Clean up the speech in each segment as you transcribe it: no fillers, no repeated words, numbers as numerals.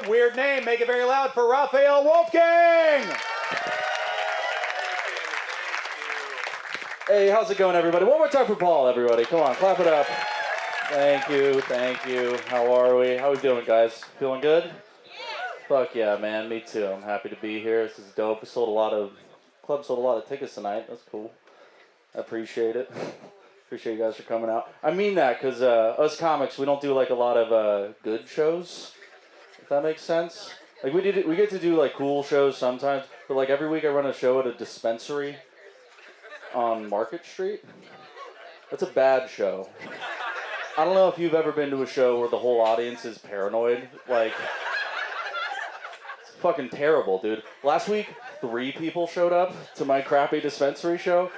Weird name. Make it very loud for Raphael Wolfgang. Hey, how's it going, everybody? One more time for Paul, everybody. Come on, clap it up. Thank you. How are we? How we doing, guys? Feeling good? Fuck yeah, man. Me too. I'm happy to be here. This is dope. Club sold a lot of tickets tonight. That's cool. I appreciate it. Appreciate you guys for coming out. I mean that because us comics, we don't do like a lot of good shows, if that makes sense. Like we get to do like cool shows sometimes, but like every week I run a show at a dispensary on Market Street. That's a bad show. I don't know if you've ever been to a show where the whole audience is paranoid. Like, it's fucking terrible, dude. Last week, 3 people showed up to my crappy dispensary show,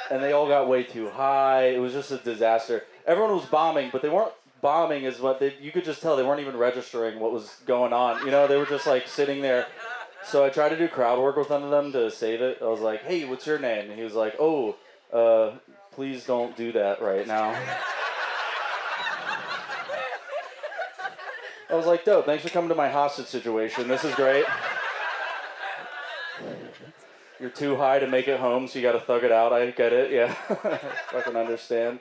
and they all got way too high. It was just a disaster. Everyone was bombing, but they weren't bombing as what you could just tell they weren't even registering what was going on. You know, they were just like sitting there. So I tried to do crowd work with one of them to save it. I was like, hey, what's your name? And he was like, please don't do that right now. I was like, dope, thanks for coming to my hostage situation. This is great. You're too high to make it home, so you gotta thug it out. I get it, yeah. I can understand.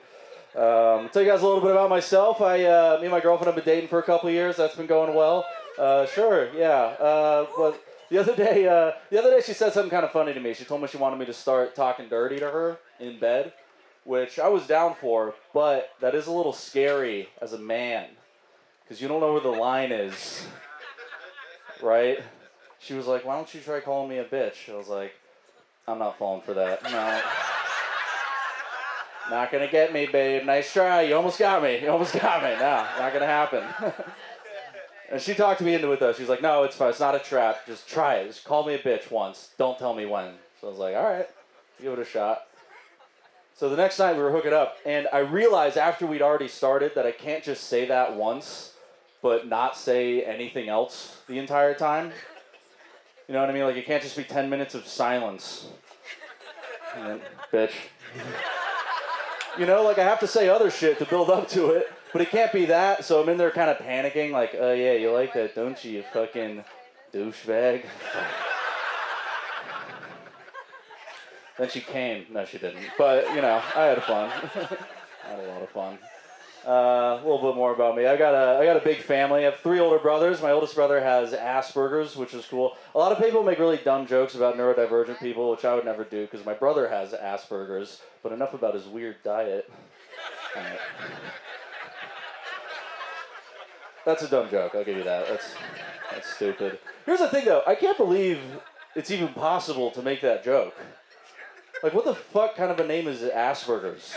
I'll tell you guys a little bit about myself. Me and my girlfriend have been dating for a couple of years. That's been going well. Sure, yeah. But the other day she said something kind of funny to me. She told me she wanted me to start talking dirty to her in bed, which I was down for, but that is a little scary as a man, because you don't know where the line is, right? She was like, why don't you try calling me a bitch? I was like, I'm not falling for that. No. Not gonna get me, babe. Nice try. You almost got me. No, not gonna happen. And she talked me into it, though. She's like, no, it's fine. It's not a trap. Just try it. Just call me a bitch once. Don't tell me when. So I was like, all right, give it a shot. So the next night we were hooking up, and I realized after we'd already started that I can't just say that once, but not say anything else the entire time. You know what I mean? Like, it can't just be 10 minutes of silence. And then, bitch. You know, like, I have to say other shit to build up to it, but it can't be that, so I'm in there kind of panicking, like, oh, yeah, you like that, don't you fucking douchebag? Then she came. No, she didn't. But, you know, I had fun. I had a lot of fun. A little bit more about me. I got a big family. I have 3 older brothers. My oldest brother has Asperger's, which is cool. A lot of people make really dumb jokes about neurodivergent people, which I would never do because my brother has Asperger's. But enough about his weird diet. Right. That's a dumb joke. I'll give you that. That's stupid. Here's the thing, though. I can't believe it's even possible to make that joke. Like, what the fuck kind of a name is Asperger's?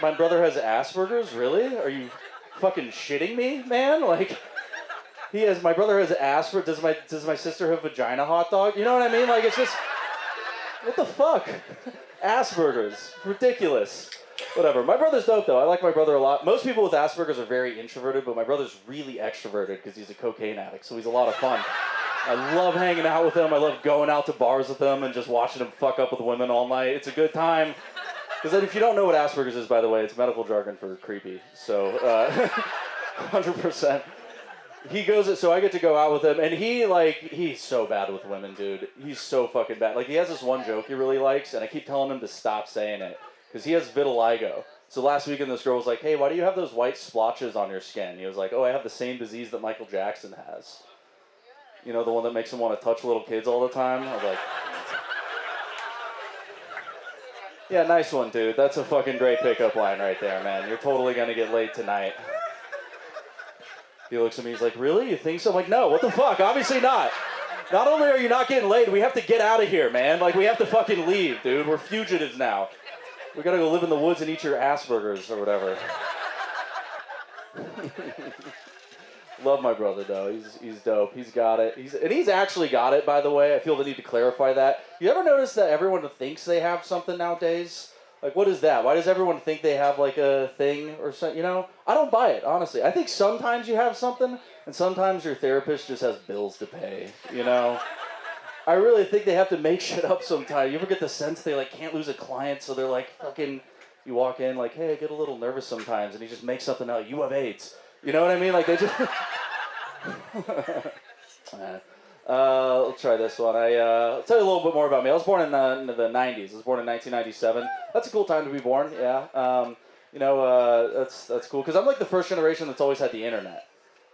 My brother has Asperger's? Really? Are you fucking shitting me, man? Like, my brother has Asperger's. Does my sister have vagina hot dog? You know what I mean? Like, it's just, what the fuck? Asperger's. Ridiculous. Whatever. My brother's dope, though. I like my brother a lot. Most people with Asperger's are very introverted, but my brother's really extroverted because he's a cocaine addict, so he's a lot of fun. I love hanging out with him. I love going out to bars with him and just watching him fuck up with women all night. It's a good time. Because if you don't know what Asperger's is, by the way, it's medical jargon for creepy. So, 100%. So I get to go out with him, and he's so bad with women, dude. He's so fucking bad. Like, he has this one joke he really likes, and I keep telling him to stop saying it. Because he has vitiligo. So last weekend, this girl was like, hey, why do you have those white splotches on your skin? He was like, oh, I have the same disease that Michael Jackson has. You know, the one that makes him want to touch little kids all the time? I was like... Yeah, nice one, dude. That's a fucking great pickup line right there, man. You're totally gonna get laid tonight. He looks at me, he's like, really? You think so? I'm like, no, what the fuck? Obviously not. Not only are you not getting laid, we have to get out of here, man. Like, we have to fucking leave, dude. We're fugitives now. We gotta go live in the woods and eat your Asperger's or whatever. Love my brother, though. He's dope. He's got it. He's actually got it, by the way. I feel the need to clarify that. You ever notice that everyone thinks they have something nowadays? Like, what is that? Why does everyone think they have, like, a thing or something? You know? I don't buy it, honestly. I think sometimes you have something, and sometimes your therapist just has bills to pay, you know? I really think they have to make shit up sometimes. You ever get the sense they, like, can't lose a client, so they're, like, fucking... You walk in, like, hey, I get a little nervous sometimes, and he just makes something out. You have AIDS. You know what I mean? Like, they just... Let's try this one. I'll tell you a little bit more about me. I was born in the 90s. I was born in 1997. That's a cool time to be born, yeah. That's cool, because I'm like the first generation that's always had the internet,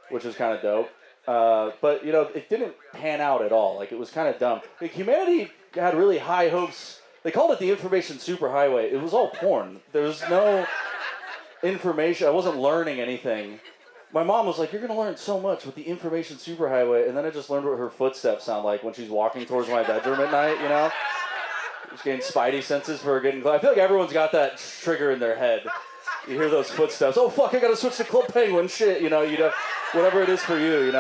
which is kind of dope. But, it didn't pan out at all. Like, it was kind of dumb. Like, humanity had really high hopes. They called it the information superhighway. It was all porn. There was no information. I wasn't learning anything. My mom was like, you're going to learn so much with the information superhighway. And then I just learned what her footsteps sound like when she's walking towards my bedroom at night, Just getting spidey senses for her getting... I feel like everyone's got that trigger in their head. You hear those footsteps. Oh, fuck, I got to switch to Club Penguin. Shit, whatever it is for you,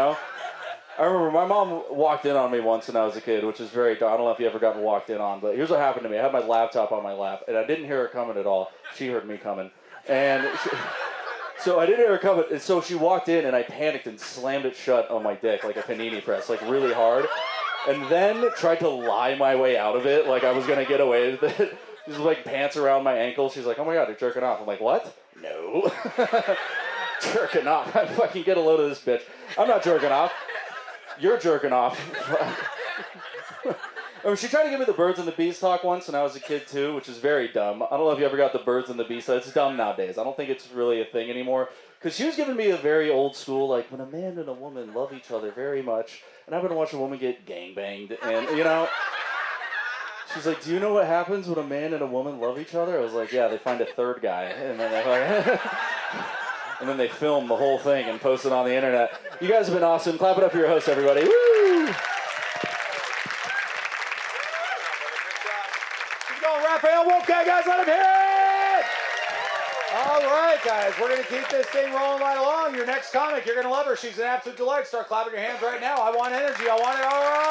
I remember my mom walked in on me once when I was a kid, which is very... I don't know if you ever got walked in on, but here's what happened to me. I had my laptop on my lap, and I didn't hear her coming at all. She heard me coming. And... So I didn't hear her coming, and so she walked in, and I panicked and slammed it shut on my dick like a panini press, like really hard, and then tried to lie my way out of it, like I was gonna get away with it. Just like pants around my ankles. She's like, "Oh my god, you're jerking off." I'm like, "What? No, jerking off. I fucking get a load of this bitch. I'm not jerking off. You're jerking off." She tried to give me the birds and the bees talk once when I was a kid too, which is very dumb. I don't know if you ever got the birds and the bees talk. It's dumb nowadays. I don't think it's really a thing anymore. Because she was giving me a very old school, like, when a man and a woman love each other very much, and I've been watching a woman get gangbanged, and, she's like, do you know what happens when a man and a woman love each other? I was like, yeah, they find a third guy, and then and then they film the whole thing and post it on the internet. You guys have been awesome. Clap it up for your host, everybody. Woo! Raphael Wolfgang, guys, let him hear it! All right, guys, we're going to keep this thing rolling right along. Your next comic, you're going to love her. She's an absolute delight. Start clapping your hands right now. I want energy. I want it. All right.